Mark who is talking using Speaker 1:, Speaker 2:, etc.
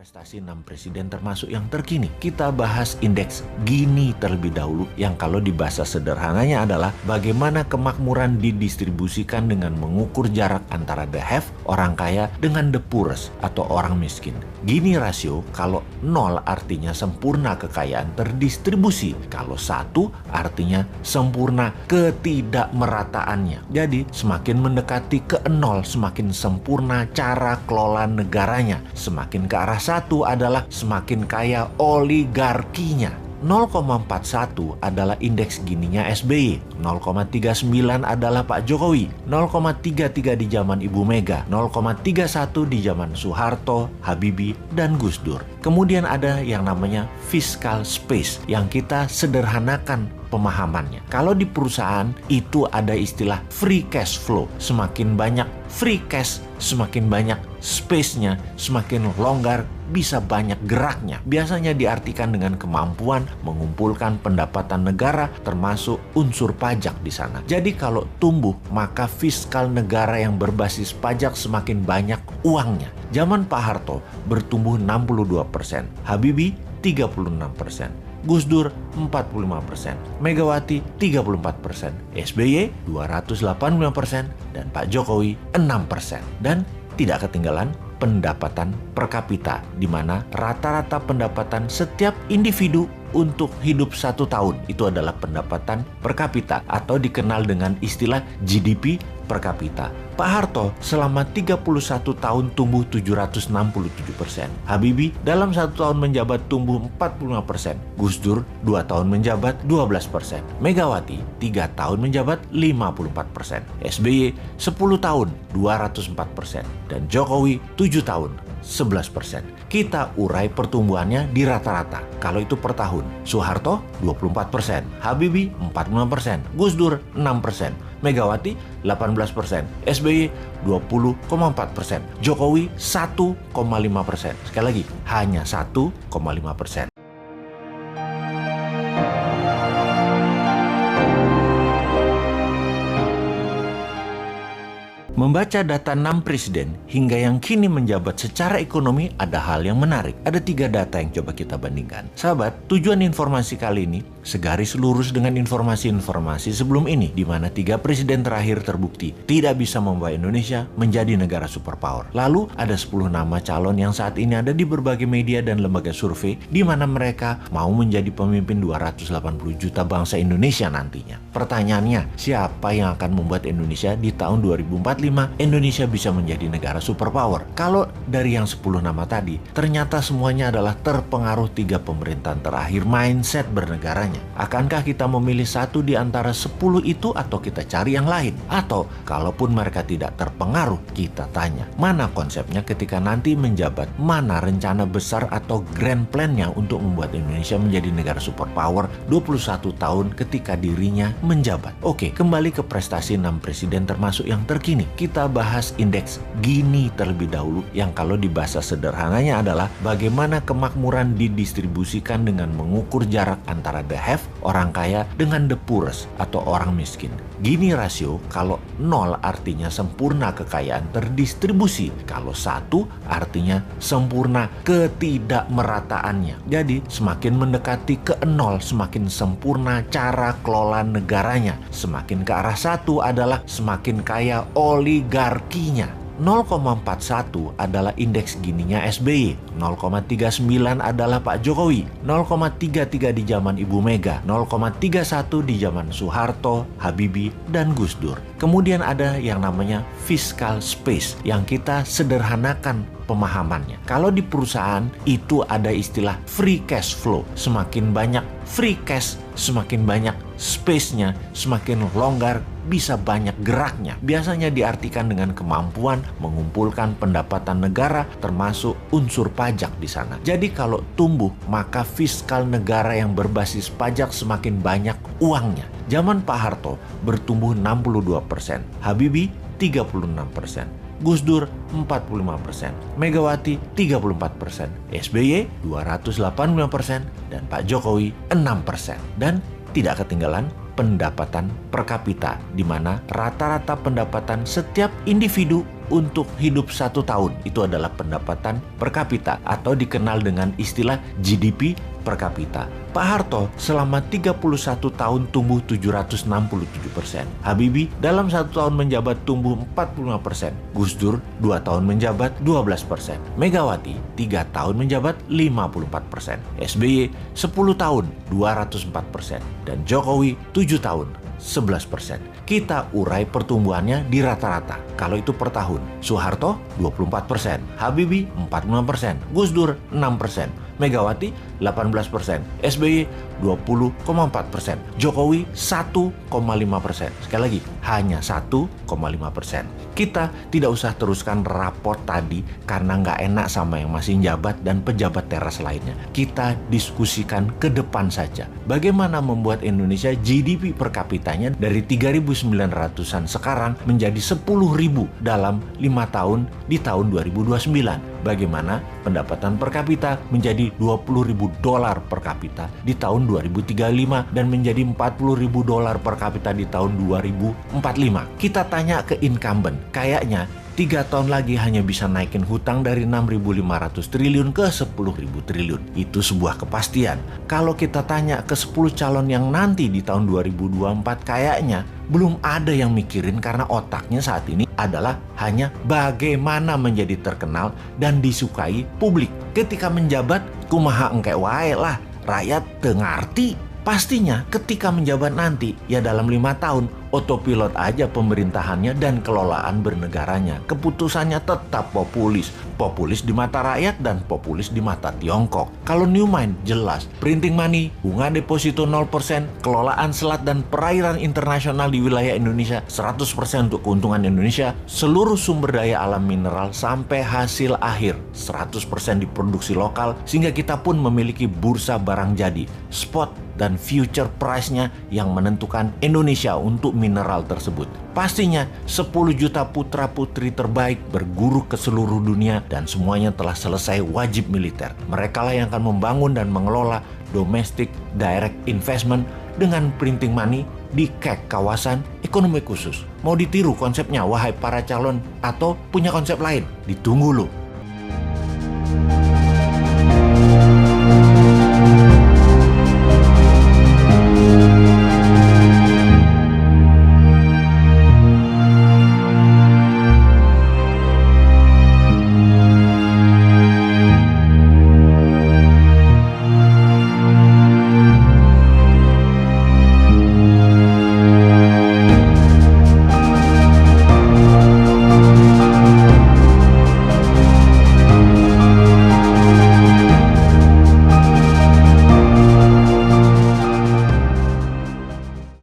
Speaker 1: prestasi 6 presiden termasuk yang terkini. Kita bahas indeks Gini terlebih dahulu yang kalau di bahasa sederhananya adalah bagaimana kemakmuran didistribusikan dengan mengukur jarak antara the have, orang kaya, dengan the poorest atau orang miskin. Gini rasio kalau 0 artinya sempurna kekayaan terdistribusi, kalau 1 artinya sempurna ketidakmerataannya. Jadi semakin mendekati ke 0 semakin sempurna cara kelola negaranya, semakin ke arah 1 adalah semakin kaya oligarkinya. 0,41 adalah indeks Gininya SBY, 0,39 adalah Pak Jokowi, 0,33 di zaman Ibu Mega, 0,31 di zaman Soeharto, Habibie, dan Gus Dur. Kemudian ada yang namanya fiscal space yang kita sederhanakan pemahamannya. Kalau di perusahaan itu ada istilah free cash flow. Semakin banyak free cash, semakin banyak space-nya, semakin longgar, bisa banyak geraknya. Biasanya diartikan dengan kemampuan mengumpulkan pendapatan negara termasuk unsur pajak di sana. Jadi kalau tumbuh, maka fiskal negara yang berbasis pajak semakin banyak uangnya. Zaman Pak Harto bertumbuh 62%, Habibie 36%. Gus Dur 45%, Megawati 34%, SBY 285%, dan Pak Jokowi 6%. Dan tidak ketinggalan pendapatan per kapita, di mana rata-rata pendapatan setiap individu untuk hidup 1 tahun itu adalah pendapatan per kapita atau dikenal dengan istilah GDP per kapita. Pak Harto selama 31 tahun tumbuh 767%. Habibie dalam 1 tahun menjabat tumbuh 45%. Gus Dur 2 tahun menjabat 12%. Megawati 3 tahun menjabat 54%. SBY 10 tahun 204%. Dan Jokowi 7 tahun 11%. Kita urai pertumbuhannya di rata-rata. Kalau itu per tahun, Soeharto 24%, Habibie 45%, Gus Dur 6%, Megawati 18%, SBY 20,4%, Jokowi 1,5%. Sekali lagi, hanya 1,5%. Membaca data 6 presiden hingga yang kini menjabat secara ekonomi ada hal yang menarik. Ada 3 data yang coba kita bandingkan. Sahabat, tujuan informasi kali ini segaris lurus dengan informasi-informasi sebelum ini, di mana 3 presiden terakhir terbukti tidak bisa membawa Indonesia menjadi negara superpower. Lalu ada 10 nama calon yang saat ini ada di berbagai media dan lembaga survei, di mana mereka mau menjadi pemimpin 280 juta bangsa Indonesia nantinya. Pertanyaannya, siapa yang akan membuat Indonesia di tahun 2045 Indonesia bisa menjadi negara superpower? Kalau dari yang 10 nama tadi, ternyata semuanya adalah terpengaruh 3 pemerintahan terakhir mindset bernegaranya. Akankah kita memilih satu di antara 10 itu atau kita cari yang lain? Atau kalaupun mereka tidak terpengaruh, kita tanya, mana konsepnya ketika nanti menjabat? Mana rencana besar atau grand plan-nya untuk membuat Indonesia menjadi negara superpower 21 tahun ketika dirinya menjabat? Oke, kembali ke prestasi 6 presiden termasuk yang terkini. Kita bahas indeks Gini terlebih dahulu yang kalau di bahasa sederhananya adalah bagaimana kemakmuran didistribusikan dengan mengukur jarak antara the have, orang kaya, dengan the poorest atau orang miskin. Gini rasio kalau 0 artinya sempurna kekayaan terdistribusi, kalau 1 artinya sempurna ketidakmerataannya. Jadi semakin mendekati ke 0 semakin sempurna cara kelola negaranya, semakin ke arah 1 adalah semakin kaya oligarkinya. 0,41 adalah indeks Gininya SBY, 0,39 adalah Pak Jokowi, 0,33 di zaman Ibu Mega, 0,31 di zaman Soeharto, Habibie, dan Gus Dur. Kemudian ada yang namanya fiscal space yang kita sederhanakan pemahamannya. Kalau di perusahaan itu ada istilah free cash flow. Semakin banyak free cash, semakin banyak space-nya, semakin longgar, bisa banyak geraknya. Biasanya diartikan dengan kemampuan mengumpulkan pendapatan negara termasuk unsur pajak di sana. Jadi kalau tumbuh, maka fiskal negara yang berbasis pajak semakin banyak uangnya. Zaman Pak Harto bertumbuh 62%, Habibie 36%, Gus Dur 45%, Megawati 34%, SBY 285%, dan Pak Jokowi 6%. Dan tidak ketinggalan pendapatan per kapita, di mana rata-rata pendapatan setiap individu untuk hidup 1 tahun. Itu adalah pendapatan per kapita atau dikenal dengan istilah GDP per kapita. Pak Harto selama 31 tahun tumbuh 767%. Habibie dalam 1 tahun menjabat tumbuh 45%. Gus Dur 2 tahun menjabat 12%. Megawati 3 tahun menjabat 54%. SBY 10 tahun 204%. Dan Jokowi 7 tahun 11%. Kita urai pertumbuhannya di rata-rata. Kalau itu per tahun. Soeharto 24%, Habibie 45%, Gus Dur 6%, Megawati 18%, SBY 20,4%, Jokowi 1,5%. Sekali lagi, hanya 1,5%. Kita tidak usah teruskan raport tadi karena nggak enak sama yang masih jabat dan pejabat teras lainnya. Kita diskusikan ke depan saja. Bagaimana membuat Indonesia GDP per kapitanya dari 3.900-an sekarang menjadi 10.000 dalam 5 tahun di tahun 2029. Bagaimana pendapatan per kapita menjadi $20.000 per kapita di tahun 2035 dan menjadi $40.000 per kapita di tahun 2045. Kita tanya ke incumbent, kayaknya 3 tahun lagi hanya bisa naikin hutang dari 6.500 triliun ke 10.000 triliun. Itu sebuah kepastian. Kalau kita tanya ke 10 calon yang nanti di tahun 2024, kayaknya belum ada yang mikirin karena otaknya saat ini adalah hanya bagaimana menjadi terkenal dan disukai publik. Ketika menjabat, kumaha engke wae lah, rakyat teu ngarti. Pastinya ketika menjabat nanti, ya dalam 5 tahun, otopilot aja pemerintahannya dan kelolaan bernegaranya. Keputusannya tetap populis. Populis di mata rakyat dan populis di mata Tiongkok. Kalau Newmind jelas, printing money, bunga deposito 0%, kelolaan selat dan perairan internasional di wilayah Indonesia 100% untuk keuntungan Indonesia, seluruh sumber daya alam mineral sampai hasil akhir 100% diproduksi lokal, sehingga kita pun memiliki bursa barang jadi, spot dan future price-nya yang menentukan Indonesia untuk mineral tersebut. Pastinya 10 juta putra-putri terbaik berguru ke seluruh dunia dan semuanya telah selesai wajib militer. Mereka lah yang akan membangun dan mengelola domestic direct investment dengan printing money di KEK, kawasan ekonomi khusus. Mau ditiru konsepnya, wahai para calon, atau punya konsep lain? Ditunggu loh.